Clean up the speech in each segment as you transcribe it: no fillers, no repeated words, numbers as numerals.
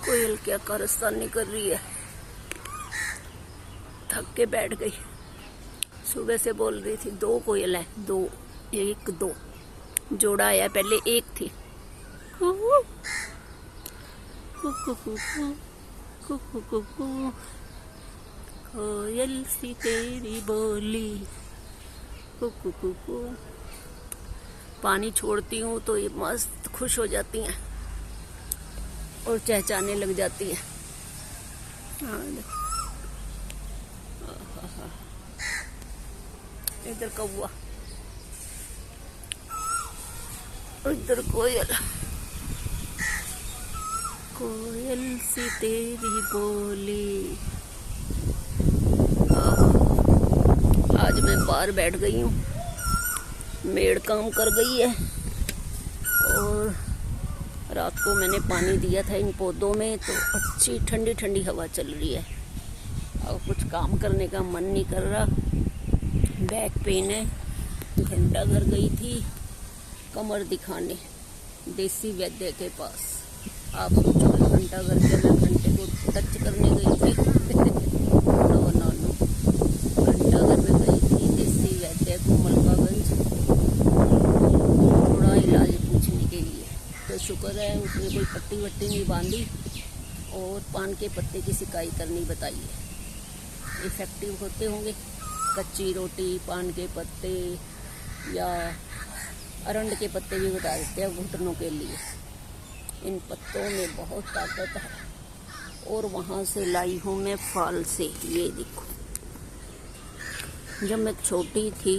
कोयल क्या कारस्तानी कर रही है। थक के बैठ गई। सुबह से बोल रही थी 2 कोयल है, 2 1 2 जोड़ा आया, पहले एक थी। कोयल सी तेरी बोली, पानी छोड़ती हूँ तो ये मस्त खुश हो जाती हैं और चहचहाने लग जाती हैं। इधर कौवा, इधर कोयल। कोयल सी तेरी बोली। आज मैं बाहर बैठ गई हूँ, मेड़ काम कर गई है और रात को मैंने पानी दिया था इन पौधों में, तो अच्छी ठंडी ठंडी हवा चल रही है। अब कुछ काम करने का मन नहीं कर रहा, बैक पेन है। घंटा घर गई थी कमर दिखाने देसी वैद्य के पास। आप सोचो घंटा घर के मैं घंटे को टच करने गई थी। नो घंटा घर में गई थी देसी वैद्य को मलकागंज, थोड़ा इलाज पूछने के लिए। तो शुक्र है उसने कोई पट्टी वट्टी नहीं बांधी और पान के पत्ते की सिकाई करनी बताई है। इफेक्टिव होते होंगे। कच्ची रोटी, पान के पत्ते या अरंड के पत्ते भी बता देते हैं घुटनों के लिए। इन पत्तों में बहुत ताकत है। और वहाँ से लाई हूँ मैं फाल से, ये देखो। जब मैं छोटी थी,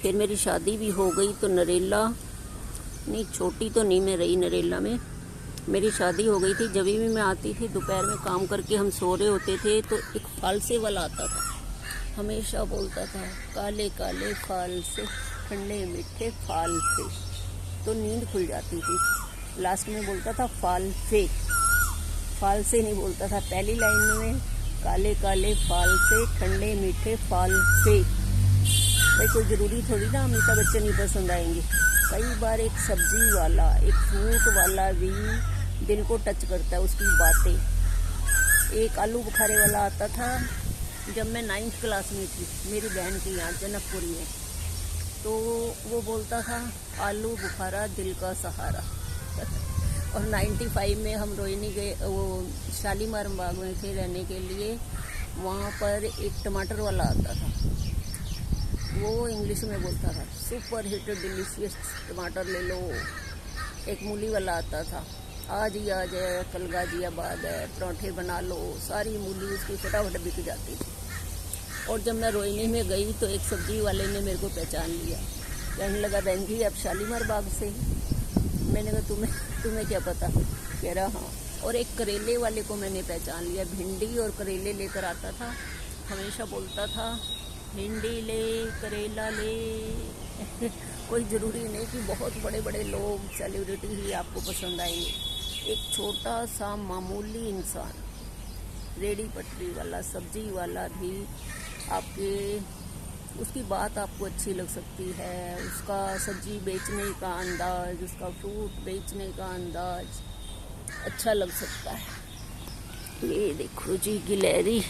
फिर मेरी शादी भी हो गई, तो नरेला नहीं, छोटी तो नहीं मैं रही नरेला में, मेरी शादी हो गई थी। जब भी मैं आती थी दोपहर में काम करके हम सो रहे होते थे, तो एक फालसे वाला आता था, हमेशा बोलता था काले काले फाल से ठंडे मीठे फाल से, तो नींद खुल जाती थी। लास्ट में बोलता था फाल से, फाल से नहीं बोलता था। पहली लाइन में काले काले फाल से ठंडे मीठे फाल से। भाई कोई ज़रूरी थोड़ी ना अमिताभ बच्चन ही पसंद आएंगे। कई बार एक सब्जी वाला, एक फ्रूट वाला भी दिल को टच करता है, उसकी बातें। एक आलू बुखारे वाला आता था जब मैं 9th क्लास में थी, मेरी बहन की यहाँ जनकपुरी में। तो वो बोलता था आलू बुखारा दिल का सहारा। और 95 में हम रोहिणी गए, वो शालीमार बाग में थे रहने के लिए। वहाँ पर एक टमाटर वाला आता था, वो इंग्लिश में बोलता था सुपर हिट डिलीशियस टमाटर ले लो। एक मूली वाला आता था, आज ही आज है, कल गाजियाबाद है, पराठे बना लो। सारी मूली उसकी फटाफट बिक जाती थी। और जब मैं रोहिणी में गई तो एक सब्जी वाले ने मेरे को पहचान लिया, कहने लगा बहन जी आप शालीमार बाग से। मैंने कहा तुम्हें क्या पता? कह रहा हाँ। और एक करेले वाले को मैंने पहचान लिया, भिंडी और करेले लेकर आता था, हमेशा बोलता था भिंडी ले करेला ले। कोई ज़रूरी नहीं कि बहुत बड़े बड़े लोग सेलिब्रिटी ही आपको पसंद आएंगे। एक छोटा सा मामूली इंसान, रेडी पटरी वाला, सब्जी वाला भी आपके, उसकी बात आपको अच्छी लग सकती है, उसका सब्जी बेचने का अंदाज, उसका फ्रूट बेचने का अंदाज अच्छा लग सकता है। ये देखो जी गिलहरी,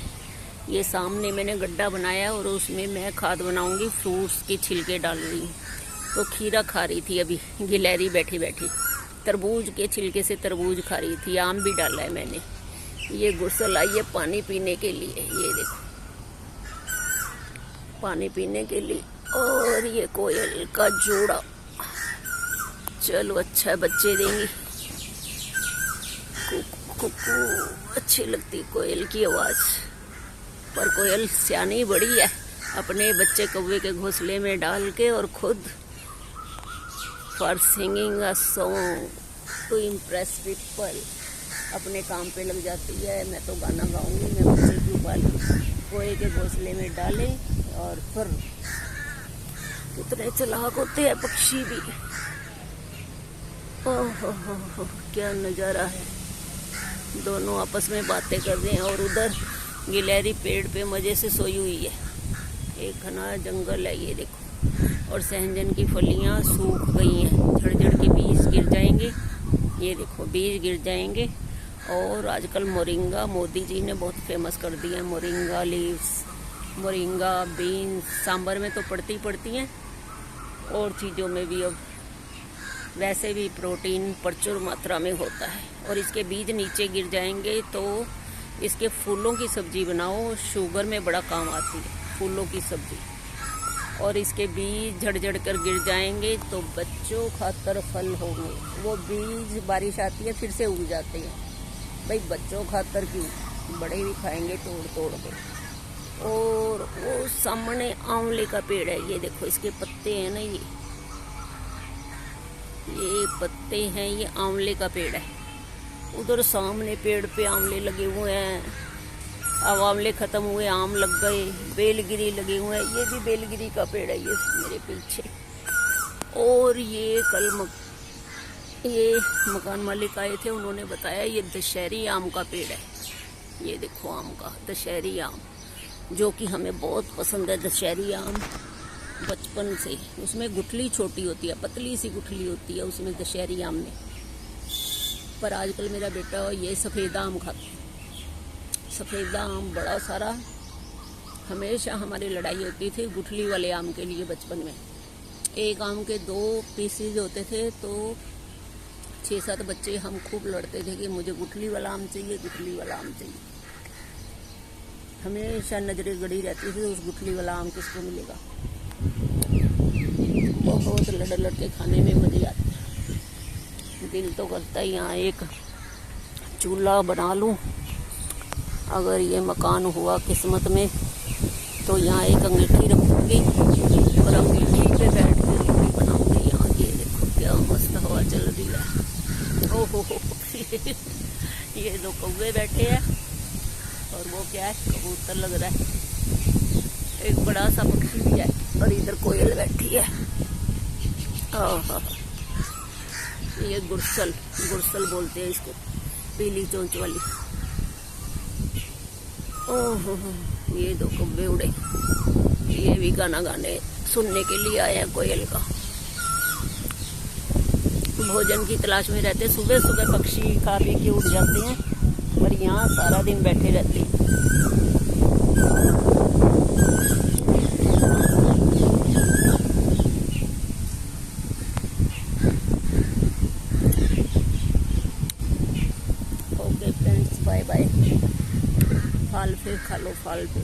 ये सामने मैंने गड्ढा बनाया और उसमें मैं खाद बनाऊंगी, फ्रूट्स के छिलके डाल रही हूँ। तो खीरा खा रही थी अभी गिलहरी बैठी बैठी, तरबूज के छिलके से तरबूज खा रही थी, आम भी डाला है मैंने। ये गुसल आई है पानी पीने के लिए, ये देखो पानी पीने के लिए। और ये कोयल का जोड़ा, चलो अच्छा बच्चे देंगी। कुकू अच्छी लगती कोयल की आवाज़, पर कोयल सियानी बड़ी है, अपने बच्चे कौवे के घोंसले में डाल के और खुद for singing a song to impress people अपने काम पे लग जाती है। मैं तो गाना गाऊंगी, मैं बच्चे क्यों पालूं, कोए के घोंसले में डाले। और फिर कितने चालाक होते हैं पक्षी भी। ओह हो, क्या नज़ारा है। दोनों आपस में बातें कर रहे हैं और उधर गिलहरी पेड़ पे मज़े से सोई हुई है। एक घना जंगल है ये देखो, और सहजन की फलियां सूख गई हैं, झड़ के बीज गिर जाएंगे। ये देखो बीज गिर जाएंगे और आजकल मोरिंगा मोदी जी ने बहुत फेमस कर दिया है। Moringa leaves, moringa beans sambar में तो पड़ती हैं, और चीज़ों में भी अब वैसे भी प्रोटीन प्रचुर मात्रा में होता है। और इसके बीज नीचे गिर जाएंगे तो इसके फूलों की सब्जी बनाओ, शुगर में बड़ा काम आती है फूलों की सब्जी। और इसके बीज झड़ कर गिर जाएंगे तो बच्चों खातर फल होंगे। वो बीज बारिश आती है फिर से उग जाते हैं, भाई बच्चों खातर क्यों, बड़े भी खाएंगे तोड़ के। और वो सामने आंवले का पेड़ है, ये देखो इसके पत्ते हैं ना, ये पत्ते हैं, ये आंवले का पेड़ है। उधर सामने पेड़ पे आंवले लगे हुए हैं, अब आंवले खत्म हुए, आम लग गए, बेलगिरी लगे हुए हैं, ये भी बेलगिरी का पेड़ है ये मेरे पीछे। और ये कल ये मकान मालिक आए थे, उन्होंने बताया ये दशहरी आम का पेड़ है। ये देखो आम का दशहरी आम, जो कि हमें बहुत पसंद है दशहरी आम बचपन से। उसमें गुठली छोटी होती है, पतली सी गुठली होती है उसमें दशहरी आम में। पर आजकल मेरा बेटा ये सफ़ेद आम खाता है, सफ़ेद आम बड़ा सारा। हमेशा हमारी लड़ाई होती थी गुठली वाले आम के लिए बचपन में। एक आम के 2 पीसेज होते थे तो 6-7 बच्चे हम खूब लड़ते थे कि मुझे गुठली वाला आम चाहिए, गुठली वाला आम चाहिए। हमेशा नजरें गड़ी रहती थी उस गुठली वाला आम किसको मिलेगा। बहुत लड़ के खाने में मजे आते हैं। दिल तो करता है यहाँ एक चूल्हा बना लूँ, अगर ये मकान हुआ किस्मत में तो यहाँ एक अंगीठी रखूँगी और अंगीठी पे बैठ के रोटी बनाऊँगी। यहाँ ये देखो क्या मस्त हवा चल रही है। ओहो ये 2 कौवे बैठे हैं और वो क्या है, कबूतर लग रहा है। एक बड़ा सा पक्षी भी है और इधर कोयल बैठी है। ये गुरसल बोलते हैं इसको, पीली चोंच वाली। ओहो ये 2 कौवे उड़े, ये भी गाना गाने सुनने के लिए आए हैं कोयल का। भोजन की तलाश में रहते, सुबह सुबह पक्षी खा पी के उड़ जाते हैं, पर यहाँ सारा दिन बैठे रहते हैं। Okay friends, bye bye. फाल पे खा लो, फाल पे।